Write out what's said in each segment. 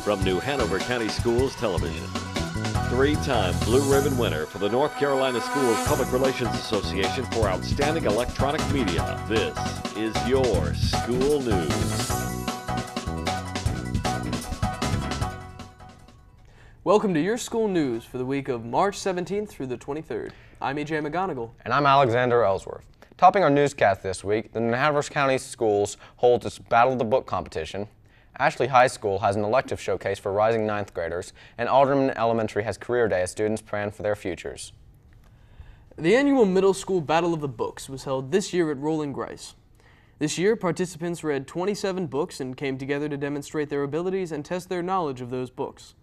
From New Hanover County Schools Television, three-time Blue Ribbon winner for the North Carolina Schools Public Relations Association for Outstanding Electronic Media, this is your school news. Welcome to your school news for the week of March 17th through the 23rd. I'm E.J. McGonigal. And I'm Alexander Ellsworth. Topping our newscast this week, the New Hanover County Schools holds its Battle of the Book competition. Ashley High School has an elective showcase for rising ninth graders, and Alderman Elementary has Career Day as students plan for their futures. The annual Middle School Battle of the Books was held this year at Rolling Grice. This year, participants read 27 books and came together to demonstrate their abilities and test their knowledge of those books.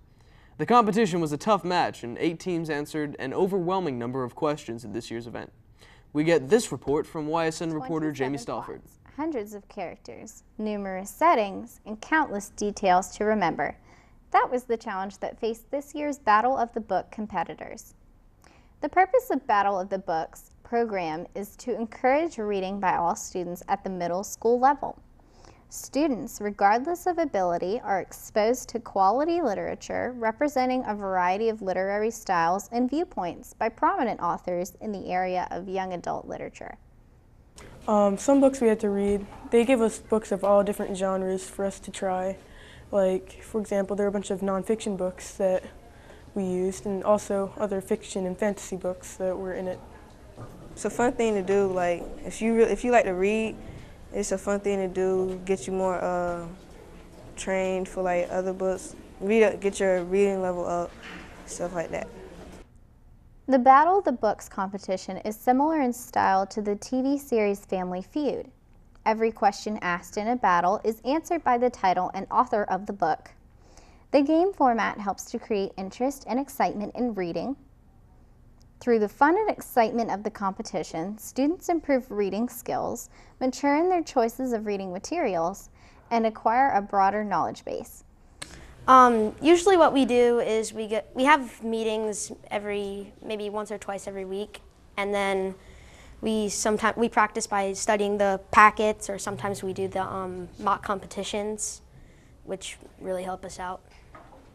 The competition was a tough match, and 8 teams answered an overwhelming number of questions at this year's event. We get this report from YSN reporter Jamie Stalford. Hundreds of characters, numerous settings, and countless details to remember. That was the challenge that faced this year's Battle of the Book competitors. The purpose of Battle of the Books program is to encourage reading by all students at the middle school level. Students, regardless of ability, are exposed to quality literature representing a variety of literary styles and viewpoints by prominent authors in the area of young adult literature. Some books we had to read, they gave us books of all different genres for us to try. Like, for example, there were a bunch of nonfiction books that we used, and also other fiction and fantasy books that were in it. It's a fun thing to do. Like, if you like to read, it's a fun thing to do, get you more trained for like other books, get your reading level up, stuff like that. The Battle of the Books competition is similar in style to the TV series Family Feud. Every question asked in a battle is answered by the title and author of the book. The game format helps to create interest and excitement in reading. Through the fun and excitement of the competition, students improve reading skills, mature in their choices of reading materials, and acquire a broader knowledge base. Usually what we do is we have meetings maybe once or twice every week, and then we practice by studying the packets, or sometimes we do the mock competitions, which really help us out.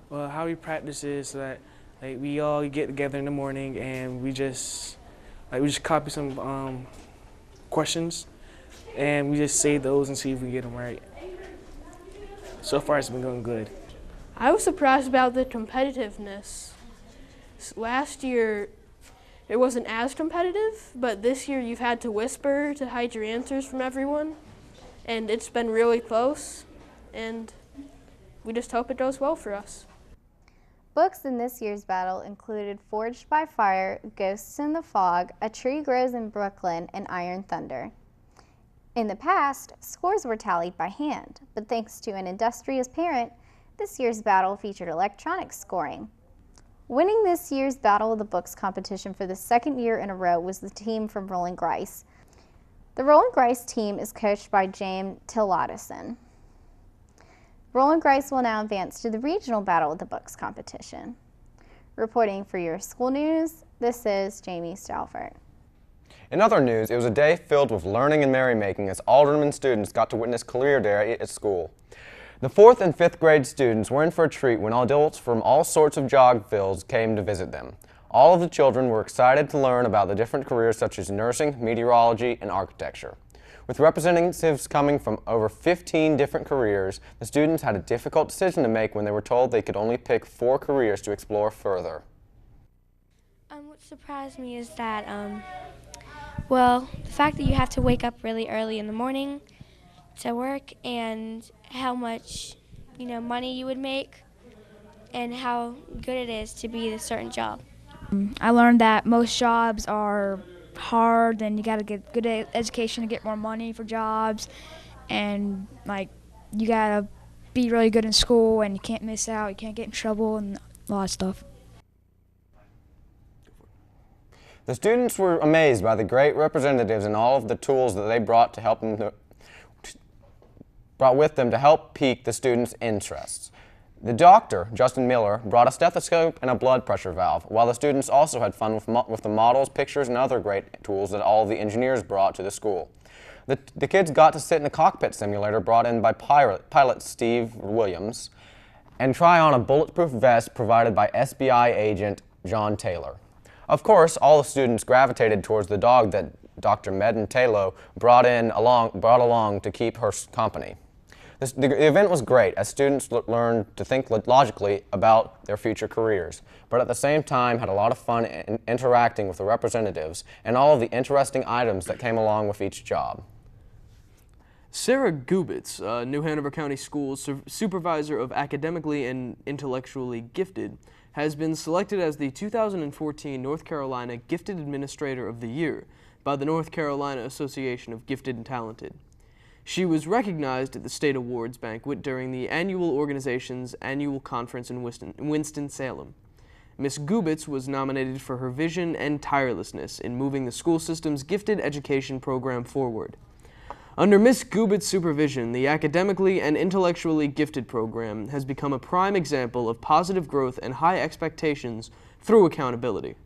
Well, how we practice is that we all get together in the morning and we just copy some questions, and we just say those and see if we get them right. So far, it's been going good. I was surprised about the competitiveness. Last year, it wasn't as competitive, but this year you've had to whisper to hide your answers from everyone, and it's been really close, and we just hope it goes well for us. Books in this year's battle included Forged by Fire, Ghosts in the Fog, A Tree Grows in Brooklyn, and Iron Thunder. In the past, scores were tallied by hand, but thanks to an industrious parent, this year's battle featured electronic scoring. Winning this year's Battle of the Books competition for the second year in a row was the team from Rolling Grice. The Rolling Grice team is coached by James Tilladison. Rolling Grice will now advance to the regional Battle of the Books competition. Reporting for your school news, this is Jamie Stalford. In other news, it was a day filled with learning and merrymaking as Alderman students got to witness Career Day at school. The 4th and 5th grade students were in for a treat when adults from all sorts of job fields came to visit them. All of the children were excited to learn about the different careers such as nursing, meteorology, and architecture. With representatives coming from over 15 different careers, the students had a difficult decision to make when they were told they could only pick 4 careers to explore further. What surprised me is that, the fact that you have to wake up really early in the morning to work, and how much, money you would make, and how good it is to be at a certain job. I learned that most jobs are hard, and you got to get good education to get more money for jobs, and you got to be really good in school, and you can't miss out, you can't get in trouble, and a lot of stuff. The students were amazed by the great representatives and all of the tools that they brought with them to help pique the students' interests. The doctor, Justin Miller, brought a stethoscope and a blood pressure valve, while the students also had fun with the models, pictures, and other great tools that all of the engineers brought to the school. The kids got to sit in a cockpit simulator brought in by pilot Steve Williams, and try on a bulletproof vest provided by SBI agent John Taylor. Of course, all the students gravitated towards the dog that Dr. Medden Taylor brought along to keep her company. The event was great as students learned to think logically about their future careers, but at the same time had a lot of fun interacting with the representatives and all of the interesting items that came along with each job. Sarah Gubitz, New Hanover County Schools Supervisor of Academically and Intellectually Gifted, has been selected as the 2014 North Carolina Gifted Administrator of the Year by the North Carolina Association of Gifted and Talented. She was recognized at the State Awards banquet during the annual organization's annual conference in Winston-Salem. Ms. Gubitz was nominated for her vision and tirelessness in moving the school system's gifted education program forward. Under Ms. Gubitz's supervision, the Academically and Intellectually Gifted program has become a prime example of positive growth and high expectations through accountability.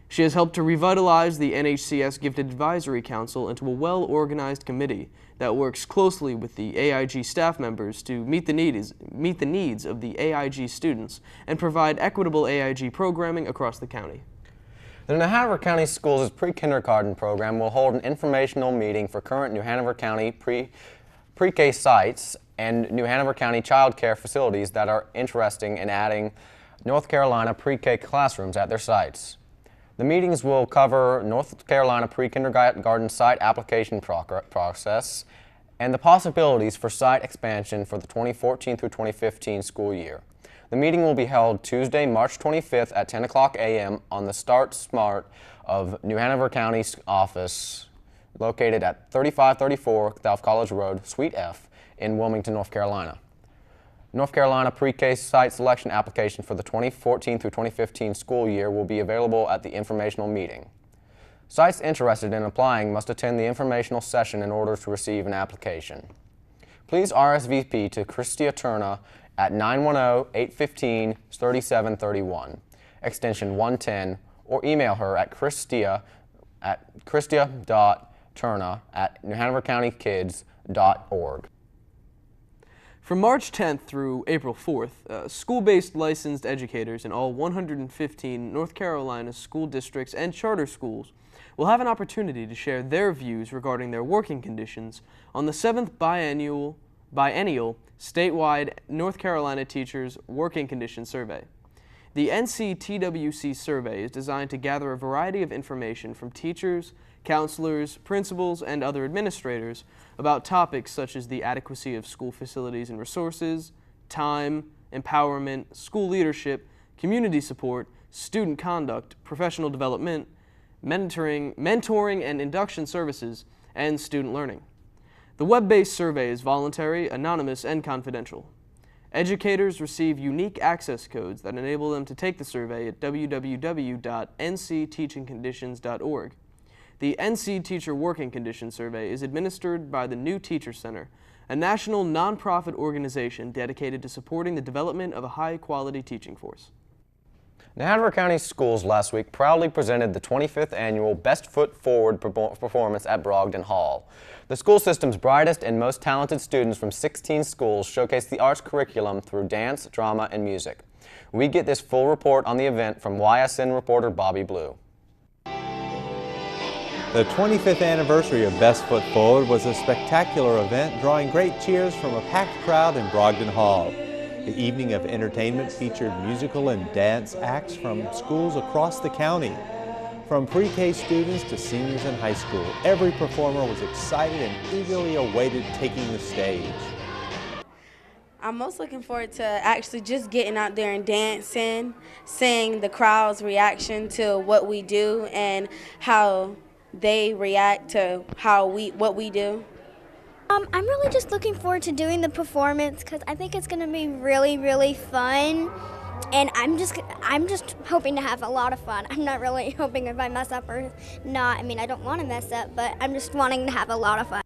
She has helped to revitalize the NHCS Gifted Advisory Council into a well-organized committee that works closely with the AIG staff members to meet the needs of the AIG students and provide equitable AIG programming across the county. The New Hanover County Schools' pre-kindergarten program will hold an informational meeting for current New Hanover County pre-K sites and New Hanover County child care facilities that are interested in adding North Carolina pre-K classrooms at their sites. The meetings will cover North Carolina pre-kindergarten site application process and the possibilities for site expansion for the 2014 through 2015 school year. The meeting will be held Tuesday, March 25th at 10 o'clock a.m. on the Start Smart of New Hanover County's office located at 3534 South College Road, Suite F in Wilmington, North Carolina. North Carolina pre-K site selection application for the 2014 through 2015 school year will be available at the informational meeting. Sites interested in applying must attend the informational session in order to receive an application. Please RSVP to Christia Turner at 910-815-3731, extension 110, or email her at christia.turner@newhanovercountykids.org. From March 10th through April 4th, school-based licensed educators in all 115 North Carolina school districts and charter schools will have an opportunity to share their views regarding their working conditions on the 7th biennial statewide North Carolina Teachers Working Conditions Survey. The NCTWC survey is designed to gather a variety of information from teachers, counselors, principals, and other administrators about topics such as the adequacy of school facilities and resources, time, empowerment, school leadership, community support, student conduct, professional development, mentoring and induction services, and student learning. The web-based survey is voluntary, anonymous, and confidential. Educators receive unique access codes that enable them to take the survey at www.ncteachingconditions.org. The NC Teacher Working Conditions Survey is administered by the New Teacher Center, a national nonprofit organization dedicated to supporting the development of a high-quality teaching force. New Hanover County Schools last week proudly presented the 25th annual Best Foot Forward performance at Brogden Hall. The school system's brightest and most talented students from 16 schools showcased the arts curriculum through dance, drama, and music. We get this full report on the event from YSN reporter Bobby Blue. The 25th anniversary of Best Foot Forward was a spectacular event drawing great cheers from a packed crowd in Brogden Hall. The evening of entertainment featured musical and dance acts from schools across the county. From pre-K students to seniors in high school, every performer was excited and eagerly awaited taking the stage. I'm most looking forward to actually just getting out there and dancing, seeing the crowd's reaction to what we do and how they react to what we do. I'm really just looking forward to doing the performance because I think it's going to be really, really fun. And I'm just hoping to have a lot of fun. I'm not really hoping if I mess up or not. I mean, I don't want to mess up, but I'm just wanting to have a lot of fun.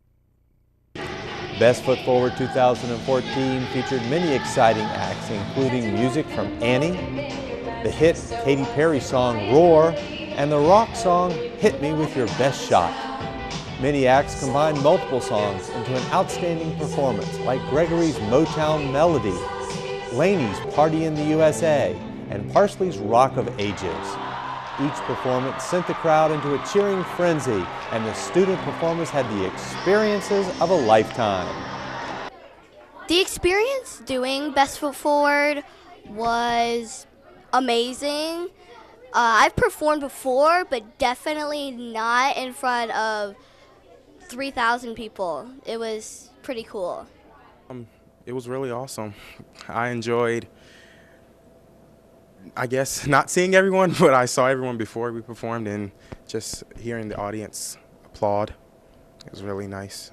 Best Foot Forward 2014 featured many exciting acts, including music from Annie, the hit Katy Perry song Roar, and the rock song Hit Me With Your Best Shot. Many acts combined multiple songs into an outstanding performance, like Gregory's Motown Melody, Laney's Party in the USA, and Parsley's Rock of Ages. Each performance sent the crowd into a cheering frenzy, and the student performers had the experiences of a lifetime. The experience doing Best Foot Forward was amazing. I've performed before, but definitely not in front of 3,000 people. It was pretty cool. It was really awesome. I enjoyed, I guess, not seeing everyone, but I saw everyone before we performed, and just hearing the audience applaud. It was really nice.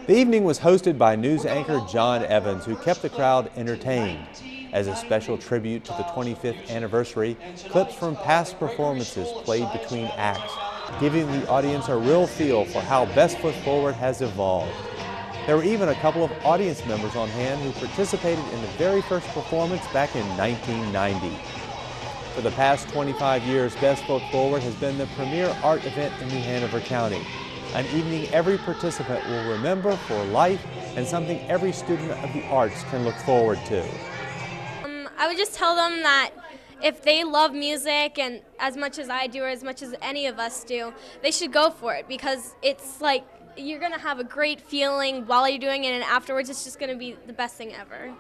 The evening was hosted by news anchor John Evans, who kept the crowd entertained. As a special tribute to the 25th anniversary, clips from past performances played between acts, giving the audience a real feel for how Best Foot Forward has evolved. There were even a couple of audience members on hand who participated in the very first performance back in 1990. For the past 25 years, Best Foot Forward has been the premier art event in New Hanover County. An evening every participant will remember for life, and something every student of the arts can look forward to. I would just tell them that if they love music and as much as I do or as much as any of us do, they should go for it, because it's like you're going to have a great feeling while you're doing it, and afterwards it's just going to be the best thing ever.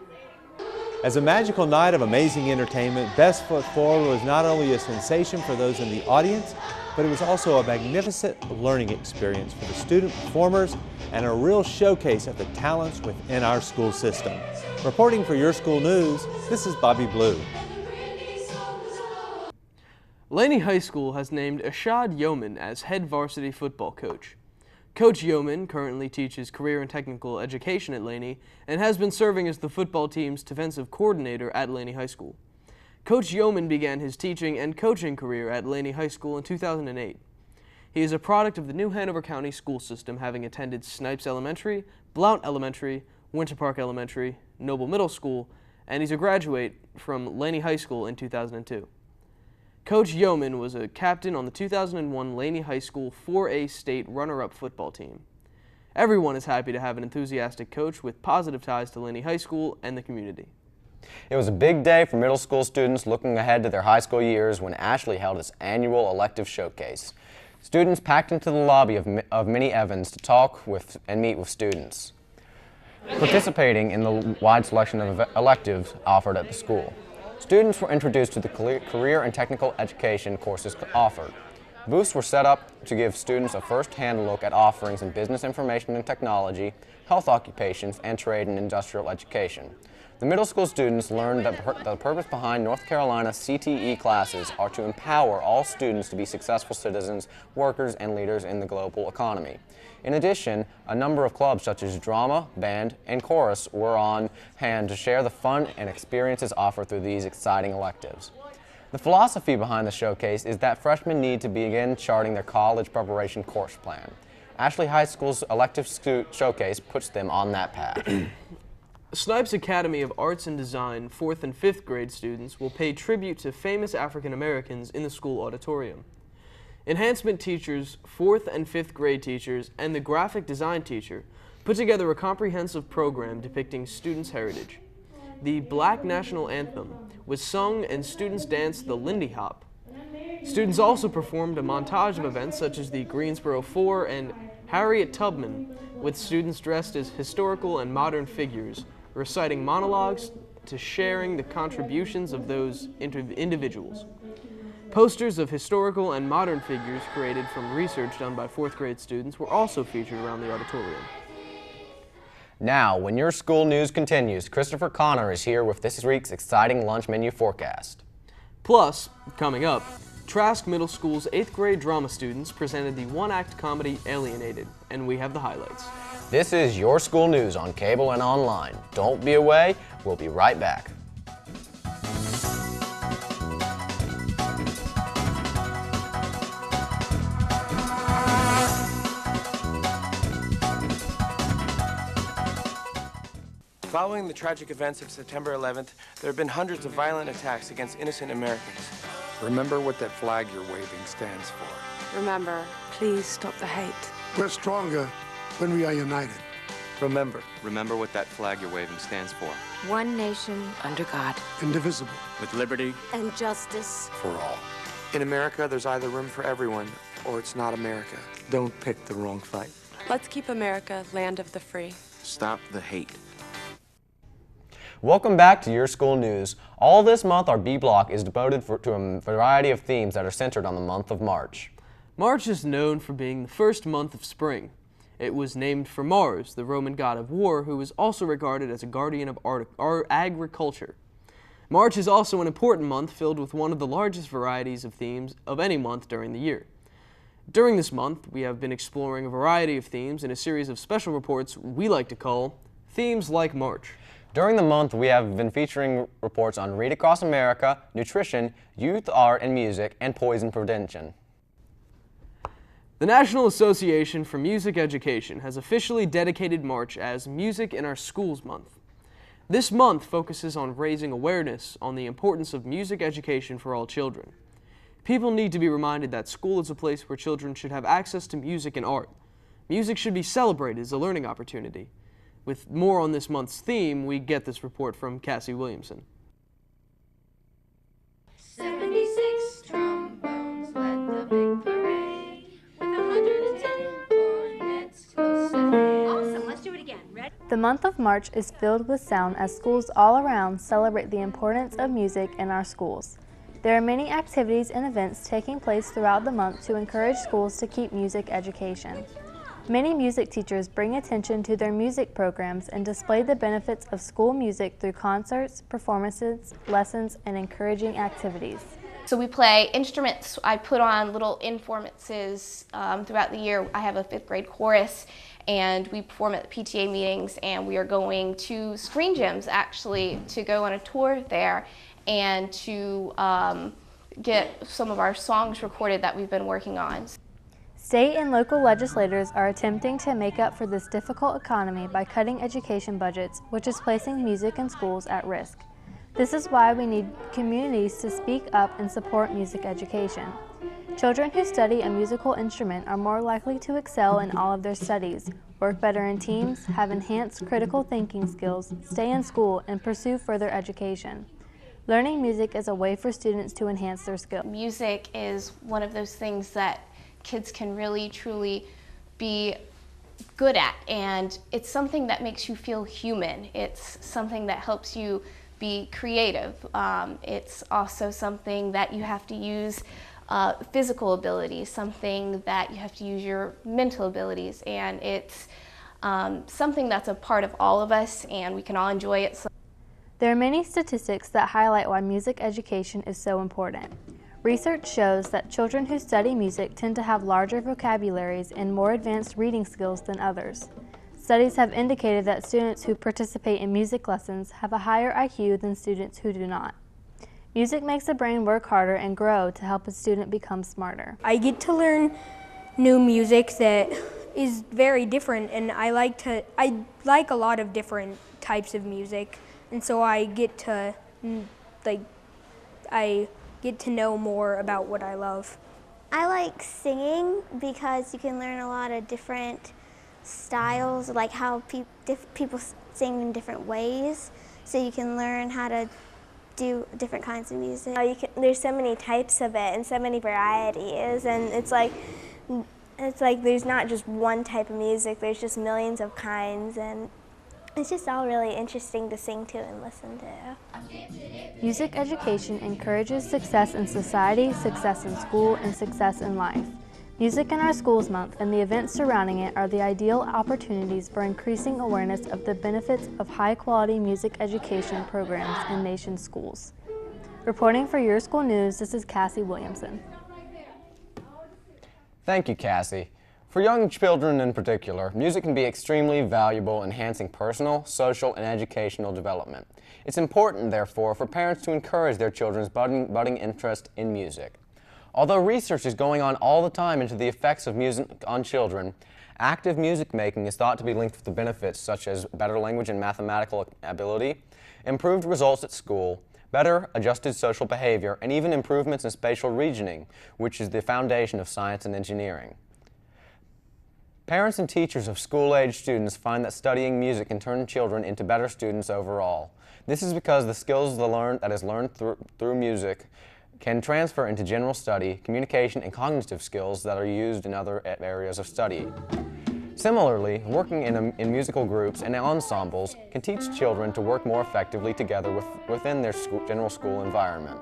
As a magical night of amazing entertainment, Best Foot Forward was not only a sensation for those in the audience, but it was also a magnificent learning experience for the student performers and a real showcase of the talents within our school system. Reporting for Your School News, this is Bobby Blue. Laney High School has named Ashad Yeoman as head varsity football coach. Coach Yeoman currently teaches career and technical education at Laney and has been serving as the football team's defensive coordinator at Laney High School. Coach Yeoman began his teaching and coaching career at Laney High School in 2008. He is a product of the New Hanover County school system, having attended Snipes Elementary, Blount Elementary, Winter Park Elementary, Noble Middle School, and he's a graduate from Laney High School in 2002. Coach Yeoman was a captain on the 2001 Laney High School 4A state runner-up football team. Everyone is happy to have an enthusiastic coach with positive ties to Laney High School and the community. It was a big day for middle school students looking ahead to their high school years when Ashley held its annual elective showcase. Students packed into the lobby of Minnie Evans to talk with and meet with students participating in the wide selection of electives offered at the school. Students were introduced to the career and technical education courses offered. Booths were set up to give students a first-hand look at offerings in business information and technology, health occupations, and trade and industrial education. The middle school students learned that the purpose behind North Carolina CTE classes are to empower all students to be successful citizens, workers, and leaders in the global economy. In addition, a number of clubs such as drama, band, and chorus were on hand to share the fun and experiences offered through these exciting electives. The philosophy behind the showcase is that freshmen need to begin charting their college preparation course plan. Ashley High School's elective showcase puts them on that path. Snipes Academy of Arts and Design 4th and 5th grade students will pay tribute to famous African Americans in the school auditorium. Enhancement teachers, 4th and 5th grade teachers, and the graphic design teacher put together a comprehensive program depicting students' heritage. The Black National Anthem was sung and students danced the Lindy Hop. Students also performed a montage of events such as the Greensboro Four and Harriet Tubman, with students dressed as historical and modern figures, reciting monologues to sharing the contributions of those individuals. Posters of historical and modern figures created from research done by 4th grade students were also featured around the auditorium. Now, when your school news continues, Christopher Connor is here with this week's exciting lunch menu forecast. Plus, coming up, Trask Middle School's 8th grade drama students presented the one-act comedy Alienated, and we have the highlights. This is Your School News on cable and online. Don't be away. We'll be right back. Following the tragic events of September 11th, there have been hundreds of violent attacks against innocent Americans. Remember what that flag you're waving stands for. Remember, please stop the hate. We're stronger when we are united. Remember what that flag you're waving stands for. One nation under God, Indivisible. With liberty. and justice. For all. In America, there's either room for everyone, or it's not America. Don't pick the wrong fight. Let's keep America land of the free. Stop the hate. Welcome back to Your School News. All this month, our B block is devoted to a variety of themes that are centered on the month of March. March is known for being the first month of spring. It was named for Mars, the Roman god of war, who was also regarded as a guardian of agriculture. March is also an important month filled with one of the largest varieties of themes of any month during the year. During this month, we have been exploring a variety of themes in a series of special reports we like to call Themes Like March. During the month, we have been featuring reports on Read Across America, nutrition, youth art and music, and poison prevention. The National Association for Music Education has officially dedicated March as Music in Our Schools Month. This month focuses on raising awareness on the importance of music education for all children. People need to be reminded that school is a place where children should have access to music and art. Music should be celebrated as a learning opportunity. With more on this month's theme, we get this report from Cassie Williamson. 76 trombones led the big parade with 110 cornets close at hand. Awesome, let's do it again. Ready? The month of March is filled with sound as schools all around celebrate the importance of music in our schools. There are many activities and events taking place throughout the month to encourage schools to keep music education. Many music teachers bring attention to their music programs and display the benefits of school music through concerts, performances, lessons, and encouraging activities. So we play instruments. I put on little performances throughout the year. I have a 5th grade chorus, and we perform at the PTA meetings, and we are going to Screen Gems actually to go on a tour there and to get some of our songs recorded that we've been working on. State and local legislators are attempting to make up for this difficult economy by cutting education budgets, which is placing music in schools at risk. This is why we need communities to speak up and support music education. Children who study a musical instrument are more likely to excel in all of their studies, work better in teams, have enhanced critical thinking skills, stay in school, and pursue further education. Learning music is a way for students to enhance their skills. Music is one of those things that kids can really, truly be good at, and it's something that makes you feel human. It's something that helps you be creative. It's also something that you have to use physical abilities, something that you have to use your mental abilities, and it's something that's a part of all of us, and we can all enjoy it. There are many statistics that highlight why music education is so important. Research shows that children who study music tend to have larger vocabularies and more advanced reading skills than others. Studies have indicated that students who participate in music lessons have a higher IQ than students who do not. Music makes the brain work harder and grow to help a student become smarter. I get to learn new music that is very different, and I like a lot of different types of music, and so I get to know more about what I love. I like singing because you can learn a lot of different styles, like how people sing in different ways, so you can learn how to do different kinds of music. There's so many types of it and so many varieties, and it's like there's not just one type of music, there's just millions of kinds, and it's just all really interesting to sing to and listen to. Music education encourages success in society, success in school, and success in life. Music in Our Schools Month and the events surrounding it are the ideal opportunities for increasing awareness of the benefits of high-quality music education programs in nation's schools. Reporting for Your School News, this is Cassie Williamson. Thank you, Cassie. For young children in particular, music can be extremely valuable, enhancing personal, social, and educational development. It's important, therefore, for parents to encourage their children's budding interest in music. Although research is going on all the time into the effects of music on children, active music making is thought to be linked with the benefits such as better language and mathematical ability, improved results at school, better adjusted social behavior, and even improvements in spatial reasoning, which is the foundation of science and engineering. Parents and teachers of school-age students find that studying music can turn children into better students overall. This is because the skills that is learned through music can transfer into general study, communication, and cognitive skills that are used in other areas of study. Similarly, working in musical groups and ensembles can teach children to work more effectively together within their general school environment.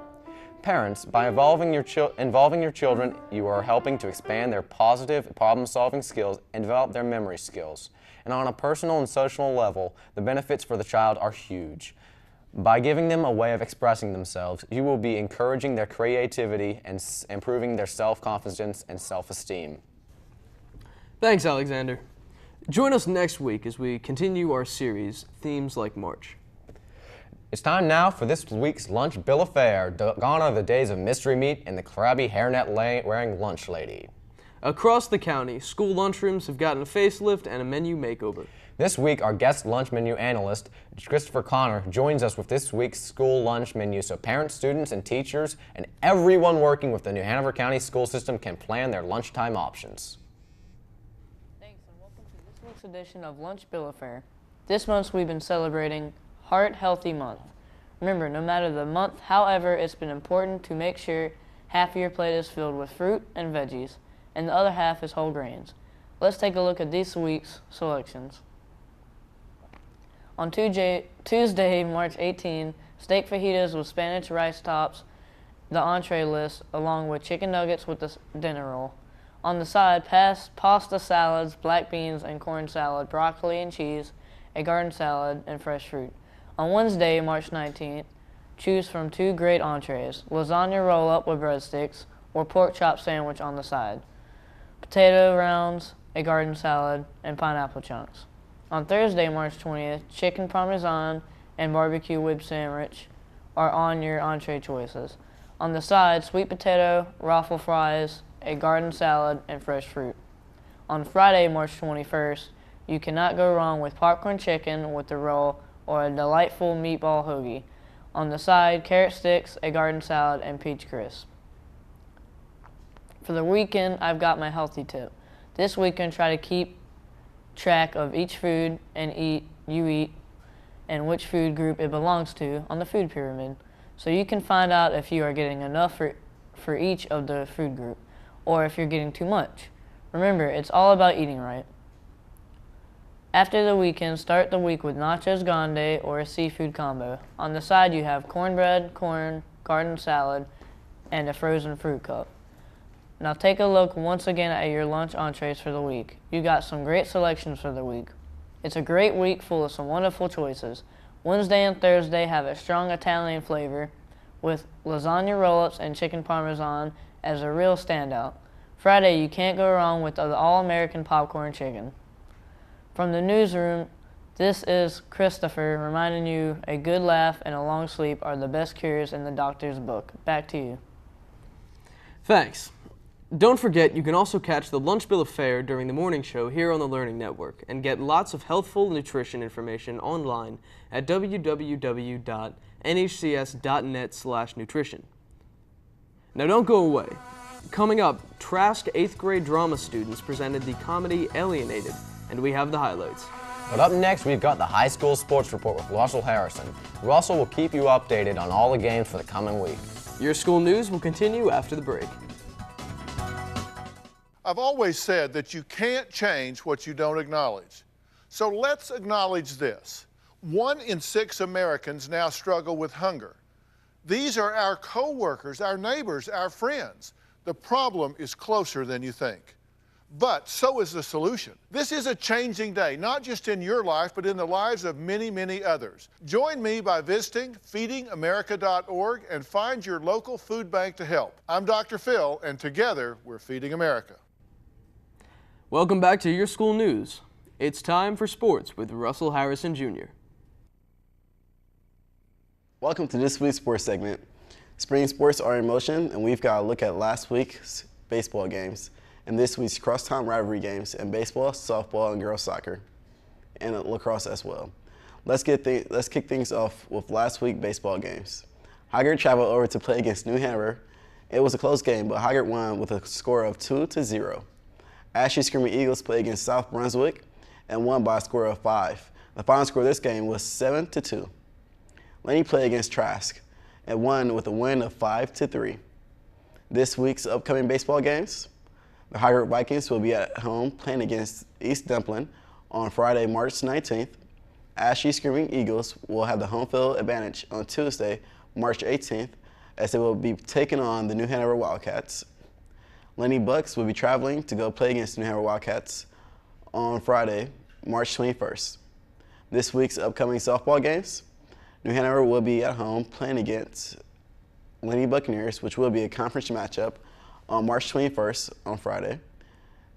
Parents, by involving your children, you are helping to expand their positive problem-solving skills and develop their memory skills. And on a personal and social level, the benefits for the child are huge. By giving them a way of expressing themselves, you will be encouraging their creativity and improving their self-confidence and self-esteem. Thanks, Alexander. Join us next week as we continue our series, Themes Like March. It's time now for this week's lunch bill of fare. Gone are the days of mystery meat and the crabby hairnet-wearing lunch lady. Across the county, school lunchrooms have gotten a facelift and a menu makeover. This week, our guest lunch menu analyst, Christopher Connor, joins us with this week's school lunch menu so parents, students, and teachers, and everyone working with the New Hanover County school system can plan their lunchtime options. Thanks, and welcome to this week's edition of Lunch Bill of Fare. This month, we've been celebrating Heart Healthy Month. Remember, no matter the month, however, it's been important to make sure half of your plate is filled with fruit and veggies, and the other half is whole grains. Let's take a look at this week's selections. On Tuesday, March 18, steak fajitas with Spanish rice tops the entree list, along with chicken nuggets with the dinner roll. On the side, pasta salads, black beans and corn salad, broccoli and cheese, a garden salad, and fresh fruit. On Wednesday, March 19th, choose from 2 great entrees, lasagna roll-up with breadsticks, or pork chop sandwich on the side, potato rounds, a garden salad, and pineapple chunks. On Thursday, March 20th, chicken parmesan and barbecue rib sandwich are on your entree choices. On the side, sweet potato, waffle fries, a garden salad, and fresh fruit. On Friday, March 21st, you cannot go wrong with popcorn chicken with the roll or a delightful meatball hoagie. On the side, carrot sticks, a garden salad, and peach crisp. For the weekend, I've got my healthy tip. This weekend, try to keep track of each food you eat and which food group it belongs to on the food pyramid, so you can find out if you are getting enough for each of the food group or if you're getting too much. Remember, it's all about eating right. After the weekend, start the week with nachos grande or a seafood combo. On the side, you have cornbread, corn, garden salad, and a frozen fruit cup. Now take a look once again at your lunch entrees for the week. You got some great selections for the week. It's a great week full of some wonderful choices. Wednesday and Thursday have a strong Italian flavor with lasagna roll-ups and chicken parmesan as a real standout. Friday, you can't go wrong with the all-American popcorn chicken. From the newsroom, this is Christopher reminding you a good laugh and a long sleep are the best cures in the doctor's book. Back to you. Thanks. Don't forget, you can also catch the Lunch Bill of Fare during the morning show here on the Learning Network and get lots of healthful nutrition information online at www.nhcs.net/nutrition. Now don't go away. Coming up, Trask 8th grade drama students presented the comedy Alienated, and we have the highlights. But up next, we've got the high school sports report with Russell Harrison. Russell will keep you updated on all the games for the coming week. Your school news will continue after the break. I've always said that you can't change what you don't acknowledge. So let's acknowledge this. 1 in 6 Americans now struggle with hunger. These are our co-workers, our neighbors, our friends. The problem is closer than you think. But so is the solution. This is a changing day, not just in your life, but in the lives of many, many others. Join me by visiting feedingamerica.org and find your local food bank to help. I'm Dr. Phil, and together we're Feeding America. Welcome back to Your School News. It's time for sports with Russell Harrison Jr. Welcome to this week's sports segment. Spring sports are in motion, and we've got a look at last week's baseball games and this week's crosstown rivalry games in baseball, softball, and girls soccer, and lacrosse as well. Let's kick things off with last week's baseball games. Hoggard traveled over to play against New Hanover. It was a close game, but Hoggard won with a score of 2-0. Ashley Screaming Eagles played against South Brunswick and won by a score of 5. The final score of this game was 7-2. Laney played against Trask and won with a win of 5-3. This week's upcoming baseball games, the Higher Vikings will be at home playing against East Dumpling on Friday, March 19th. Ashley Screaming Eagles will have the home field advantage on Tuesday, March 18th, as they will be taking on the New Hanover Wildcats. Laney Bucks will be traveling to go play against the New Hanover Wildcats on Friday, March 21st. This week's upcoming softball games, New Hanover will be at home playing against Laney Buccaneers, which will be a conference matchup on March 21st on Friday.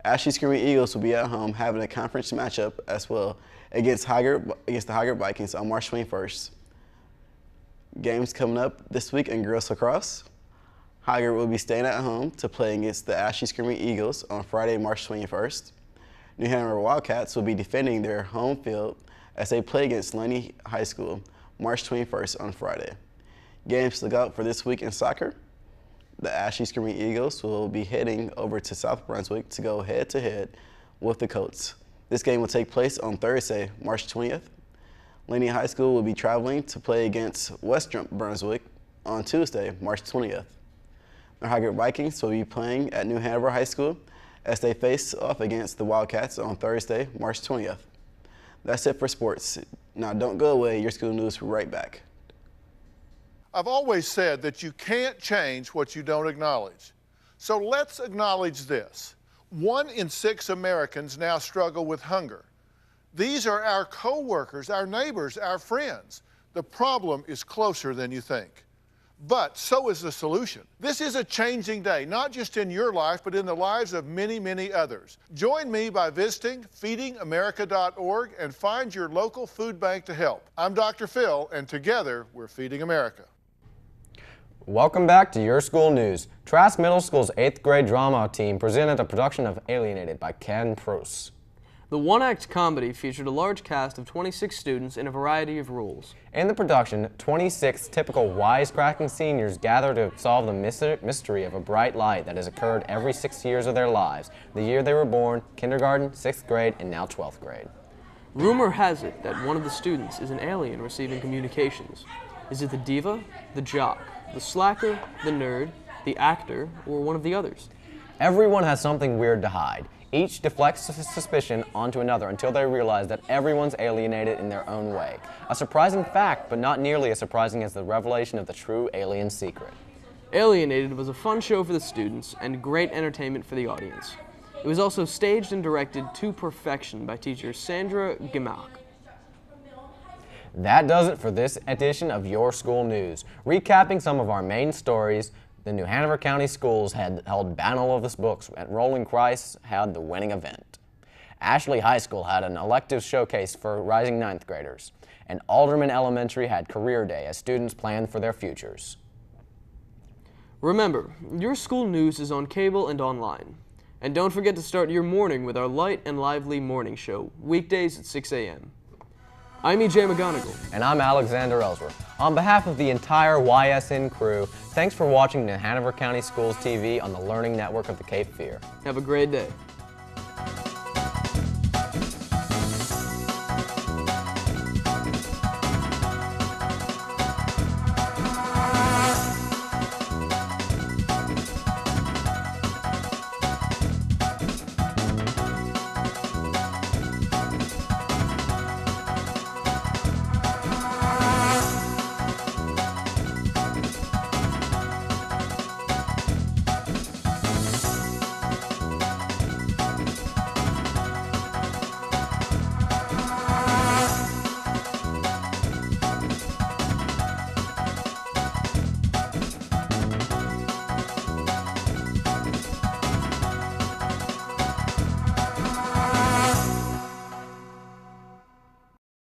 Ashley Screaming Eagles will be at home having a conference matchup as well against the Higher Vikings on March 21st. Games coming up this week in girls lacrosse. Higher will be staying at home to play against the Ashley Screaming Eagles on Friday, March 21st. New Hanover Wildcats will be defending their home field as they play against Laney High School March 21st on Friday. Games to look out for this week in soccer. The Ashley Screaming Eagles will be heading over to South Brunswick to go head-to-head with the Colts. This game will take place on Thursday, March 20th. Laney High School will be traveling to play against West Brunswick on Tuesday, March 20th. The Higher Vikings will be playing at New Hanover High School as they face off against the Wildcats on Thursday, March 20th. That's it for sports. Now don't go away, your school news right back. I've always said that you can't change what you don't acknowledge. So let's acknowledge this. 1 in 6 Americans now struggle with hunger. These are our co-workers, our neighbors, our friends. The problem is closer than you think. But so is the solution. This is a changing day, not just in your life, but in the lives of many, many others. Join me by visiting feedingamerica.org and find your local food bank to help. I'm Dr. Phil, and together we're Feeding America. Welcome back to Your School News. Trask Middle School's 8th grade drama team presented a production of Alienated by Ken Pross. The one-act comedy featured a large cast of 26 students in a variety of roles. In the production, 26 typical wisecracking seniors gather to solve the mystery of a bright light that has occurred every 6 years of their lives, the year they were born, kindergarten, 6th grade, and now 12th grade. Rumor has it that one of the students is an alien receiving communications. Is it the diva, the jock, the slacker, the nerd, the actor, or one of the others? Everyone has something weird to hide. Each deflects suspicion onto another until they realize that everyone's alienated in their own way. A surprising fact, but not nearly as surprising as the revelation of the true alien secret. Alienated was a fun show for the students and great entertainment for the audience. It was also staged and directed to perfection by teacher Sandra Gemak. That does it for this edition of Your School News. Recapping some of our main stories, the New Hanover County Schools had held Battle of the Books at Rolling Christ had the winning event. Ashley High School had an elective showcase for rising 9th graders. And Alderman Elementary had Career Day as students planned for their futures. Remember, Your School News is on cable and online. And don't forget to start your morning with our light and lively morning show, weekdays at 6 a.m. I'm E.J. McGonigal. And I'm Alexander Ellsworth. On behalf of the entire YSN crew, thanks for watching the Hanover County Schools TV on the Learning Network of the Cape Fear. Have a great day.